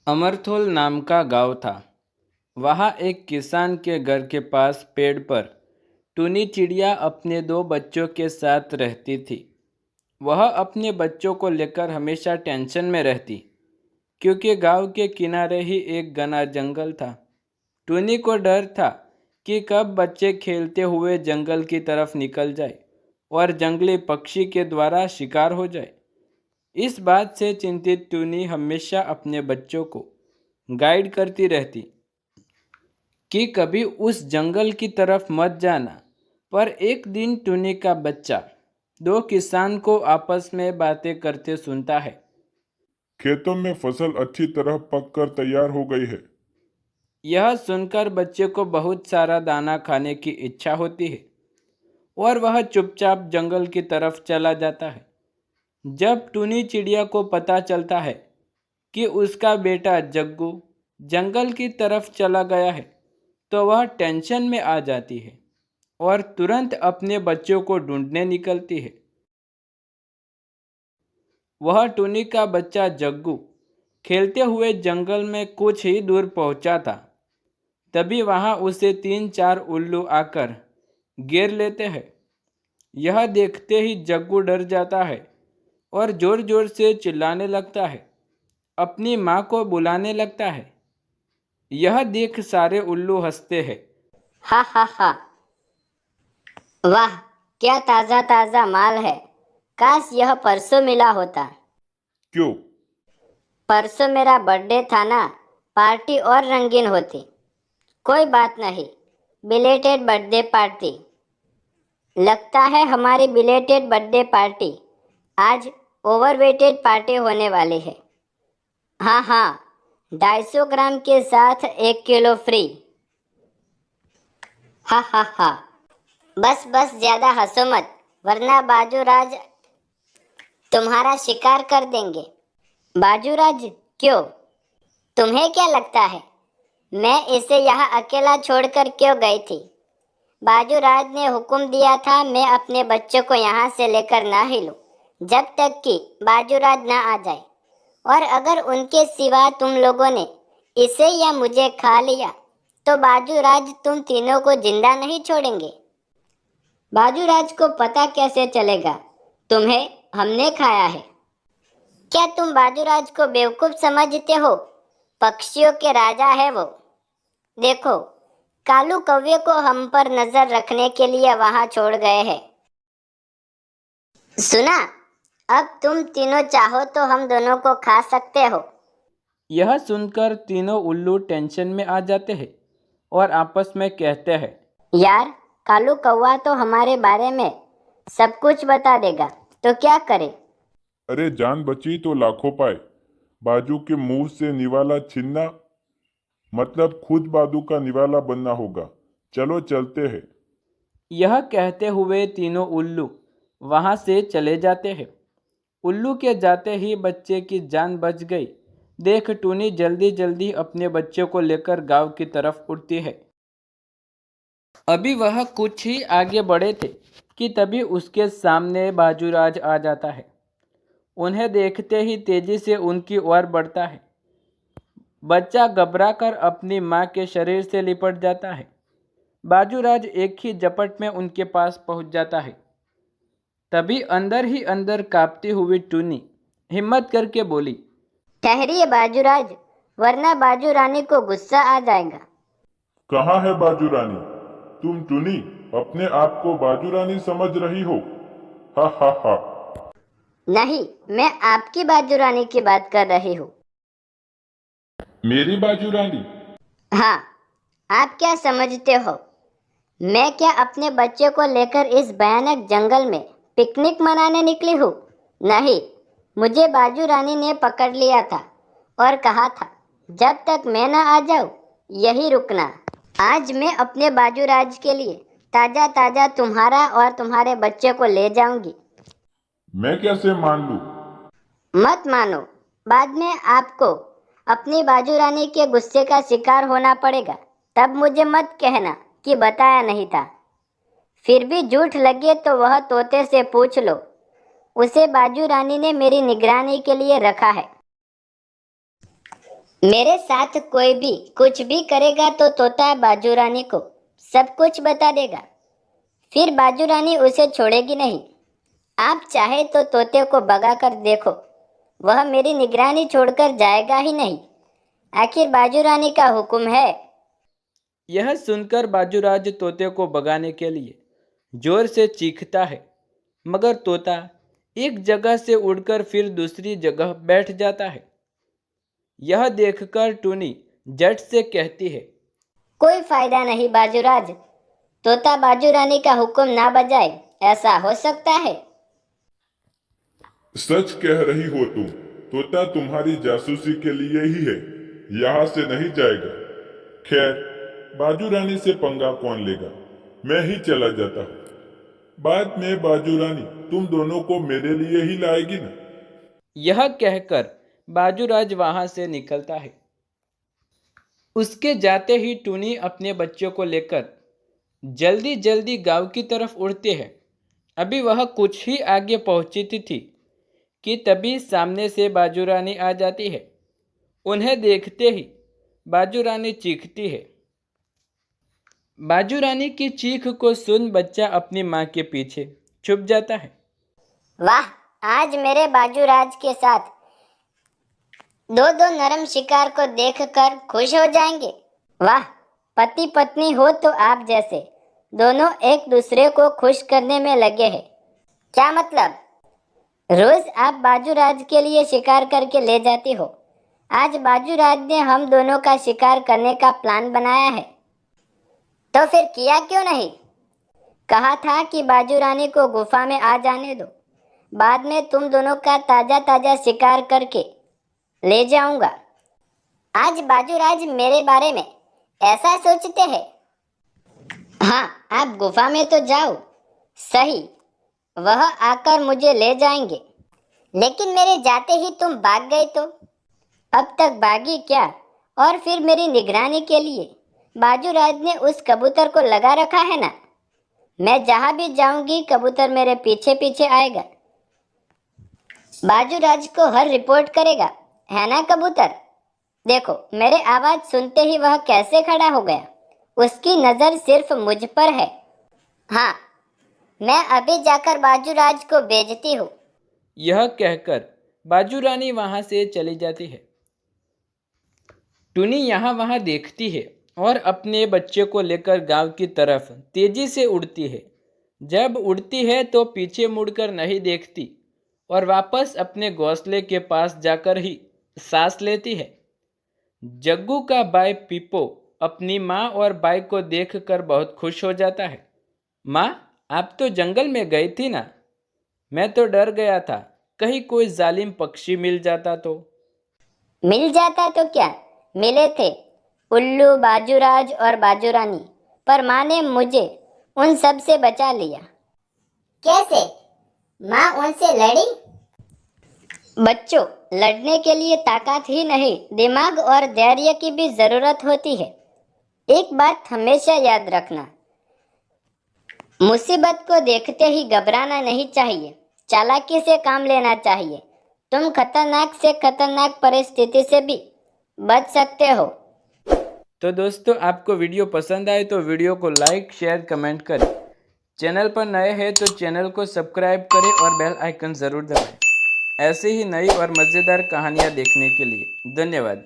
अमरथोल नाम का गांव था। वहाँ एक किसान के घर के पास पेड़ पर टूनी चिड़िया अपने दो बच्चों के साथ रहती थी। वह अपने बच्चों को लेकर हमेशा टेंशन में रहती, क्योंकि गांव के किनारे ही एक घना जंगल था। टूनी को डर था कि कब बच्चे खेलते हुए जंगल की तरफ निकल जाए और जंगली पक्षी के द्वारा शिकार हो जाए। इस बात से चिंतित टूनी हमेशा अपने बच्चों को गाइड करती रहती कि कभी उस जंगल की तरफ मत जाना। पर एक दिन टूनी का बच्चा दो किसान को आपस में बातें करते सुनता है। खेतों में फसल अच्छी तरह पककर तैयार हो गई है। यह सुनकर बच्चे को बहुत सारा दाना खाने की इच्छा होती है और वह चुपचाप जंगल की तरफ चला जाता है। जब टूनी चिड़िया को पता चलता है कि उसका बेटा जग्गू जंगल की तरफ चला गया है, तो वह टेंशन में आ जाती है और तुरंत अपने बच्चों को ढूंढने निकलती है। वह टूनी का बच्चा जग्गू खेलते हुए जंगल में कुछ ही दूर पहुंचा था। तभी वहां उसे तीन चार उल्लू आकर घेर लेते हैं। यह देखते ही जग्गू डर जाता है और जोर जोर से चिल्लाने लगता है, अपनी माँ को बुलाने लगता है। यह देख सारे उल्लू हंसते हैं। हा हा हा। वाह, क्या ताजा ताजा माल है। काश यह परसों मिला होता। क्यों? परसों मेरा बर्थडे था ना, पार्टी और रंगीन होती। कोई बात नहीं, बिलेटेड बर्थडे पार्टी। लगता है हमारी बिलेटेड बर्थडे पार्टी आज ओवरवेटेड पार्टी होने वाली है। हाँ हाँ, 250 ग्राम के साथ 1 किलो फ्री। हा हा हा। बस बस, ज्यादा हंसो मत, वरना बाजूराज तुम्हारा शिकार कर देंगे। बाजूराज? क्यों? तुम्हें क्या लगता है मैं इसे यहाँ अकेला छोड़कर क्यों गई थी? बाजूराज ने हुक्म दिया था मैं अपने बच्चों को यहाँ से लेकर ना हिलूं जब तक कि बाजूराज ना आ जाए। और अगर उनके सिवा तुम लोगों ने इसे या मुझे खा लिया तो बाजूराज तुम तीनों को जिंदा नहीं छोड़ेंगे। बाजूराज को पता कैसे चलेगा तुम्हें हमने खाया है? क्या तुम बाजूराज को बेवकूफ समझते हो? पक्षियों के राजा है वो। देखो, कालू कौवे को हम पर नजर रखने के लिए वहां छोड़ गए हैं। सुना? अब तुम तीनों चाहो तो हम दोनों को खा सकते हो। यह सुनकर तीनों उल्लू टेंशन में आ जाते हैं और आपस में कहते हैं, यार, कालू कौवा तो हमारे बारे में सब कुछ बता देगा, तो क्या करें? अरे जान बची तो लाखों पाए। बाजू के मुंह से निवाला छीनना मतलब खुद बाजू का निवाला बनना होगा। चलो चलते हैं। यह कहते हुए तीनों उल्लू वहां से चले जाते हैं। उल्लू के जाते ही बच्चे की जान बच गई देख टूनी जल्दी जल्दी अपने बच्चे को लेकर गांव की तरफ उड़ती है। अभी वह कुछ ही आगे बढ़े थे कि तभी उसके सामने बाजूराज आ जाता है। उन्हें देखते ही तेजी से उनकी ओर बढ़ता है। बच्चा घबराकर अपनी माँ के शरीर से लिपट जाता है। बाजूराज एक ही झपट में उनके पास पहुंच जाता है। तभी अंदर ही अंदर कांपती हुई टूनी हिम्मत करके बोली, ठहरिए बाजूराज, वरना बाजू रानी को गुस्सा आ जाएगा। कहाँ है बाजू रानी? तुम टुनी अपने आप को बाजू रानी समझ रही हो? हा हा हा। नहीं, मैं आपकी बाजू रानी की बात कर रही हूँ। मेरी बाजू रानी? हाँ, आप क्या समझते हो? मैं क्या अपने बच्चे को लेकर इस भयानक जंगल में पिकनिक मनाने निकली हूँ? नहीं, मुझे बाजू रानी ने पकड़ लिया था और कहा था जब तक मैं ना आ जाऊँ यही रुकना। आज मैं अपने बाजूराज के लिए ताजा ताजा तुम्हारा और तुम्हारे बच्चे को ले जाऊंगी। मैं कैसे मान लूं? मत मानो, बाद में आपको अपनी बाजू रानी के गुस्से का शिकार होना पड़ेगा। तब मुझे मत कहना कि बताया नहीं था। फिर भी झूठ लगे तो वह तोते से पूछ लो, उसे बाजू रानी ने मेरी निगरानी के लिए रखा है। मेरे साथ कोई भी कुछ भी करेगा तो तोता बाजू रानी को सब कुछ बता देगा। फिर बाजू रानी उसे छोड़ेगी नहीं। आप चाहे तो तोते को भगा कर देखो, वह मेरी निगरानी छोड़कर जाएगा ही नहीं। आखिर बाजू रानी का हुक्म है। यह सुनकर बाजूराज तोते को भगाने के लिए जोर से चीखता है, मगर तोता एक जगह से उड़कर फिर दूसरी जगह बैठ जाता है। यह देखकर टूनी झट से कहती है, कोई फायदा नहीं बाजूराज, तोता बाजू रानी का हुक्म ना बजाए, ऐसा हो सकता है? सच कह रही हो तुम। तोता तुम्हारी जासूसी के लिए ही है, यहाँ से नहीं जाएगा। खैर, बाजू रानी से पंगा कौन लेगा, मैं ही चला जाता हूँ। बाद में बाजू रानी तुम दोनों को मेरे लिए ही लाएगी ना। यह कहकर बाजूराज वहां से निकलता है। उसके जाते ही टूनी अपने बच्चों को लेकर जल्दी जल्दी गांव की तरफ उड़ते हैं। अभी वह कुछ ही आगे पहुंची थी कि तभी सामने से बाजू रानी आ जाती है। उन्हें देखते ही बाजू रानी चीखती है। बाजू रानी की चीख को सुन बच्चा अपनी माँ के पीछे छुप जाता है। वाह, आज मेरे बाजूराज के साथ दो दो नरम शिकार को देखकर खुश हो जाएंगे। वाह, पति पत्नी हो तो आप जैसे दोनों एक दूसरे को खुश करने में लगे हैं। क्या मतलब? रोज आप बाजूराज के लिए शिकार करके ले जाती हो। आज बाजूराज ने हम दोनों का शिकार करने का प्लान बनाया है, तो फिर किया क्यों नहीं? कहा था कि बाजू रानी को गुफा में आ जाने दो, बाद में तुम दोनों का ताजा ताजा शिकार करके ले जाऊंगा। आज बाजूराज मेरे बारे में ऐसा सोचते हैं। हाँ, आप गुफा में तो जाओ सही, वह आकर मुझे ले जाएंगे, लेकिन मेरे जाते ही तुम भाग गए तो? अब तक भागी क्या? और फिर मेरी निगरानी के लिए बाजूराज ने उस कबूतर को लगा रखा है ना। मैं जहां भी जाऊंगी कबूतर मेरे पीछे पीछे आएगा, बाजूराज को हर रिपोर्ट करेगा, है ना कबूतर? देखो, मेरे आवाज सुनते ही वह कैसे खड़ा हो गया। उसकी नजर सिर्फ मुझ पर है। हाँ, मैं अभी जाकर बाजूराज को भेजती हूँ। यह कहकर बाजू रानी वहां से चली जाती है। टूनी यहाँ वहां देखती है और अपने बच्चे को लेकर गांव की तरफ तेजी से उड़ती है। जब उड़ती है तो पीछे मुड़कर नहीं देखती और वापस अपने घोंसले के पास जाकर ही सांस लेती है। जग्गू का भाई पीपो अपनी माँ और भाई को देखकर बहुत खुश हो जाता है। माँ, आप तो जंगल में गई थी ना? मैं तो डर गया था, कहीं कोई जालिम पक्षी मिल जाता तो। मिल जाता तो क्या, मिले थे उल्लू, बाजूराज और बाजूरानी, पर माँ ने मुझे उन सब से बचा लिया। कैसे? माँ उनसे लड़ी? बच्चों, लड़ने के लिए ताकत ही नहीं, दिमाग और धैर्य की भी जरूरत होती है। एक बात हमेशा याद रखना, मुसीबत को देखते ही घबराना नहीं चाहिए, चालाकी से काम लेना चाहिए। तुम खतरनाक से खतरनाक परिस्थिति से भी बच सकते हो। तो दोस्तों, आपको वीडियो पसंद आए तो वीडियो को लाइक, शेयर, कमेंट करें। चैनल पर नए हैं तो चैनल को सब्सक्राइब करें और बेल आइकन ज़रूर दबाएं। ऐसे ही नई और मज़ेदार कहानियाँ देखने के लिए धन्यवाद।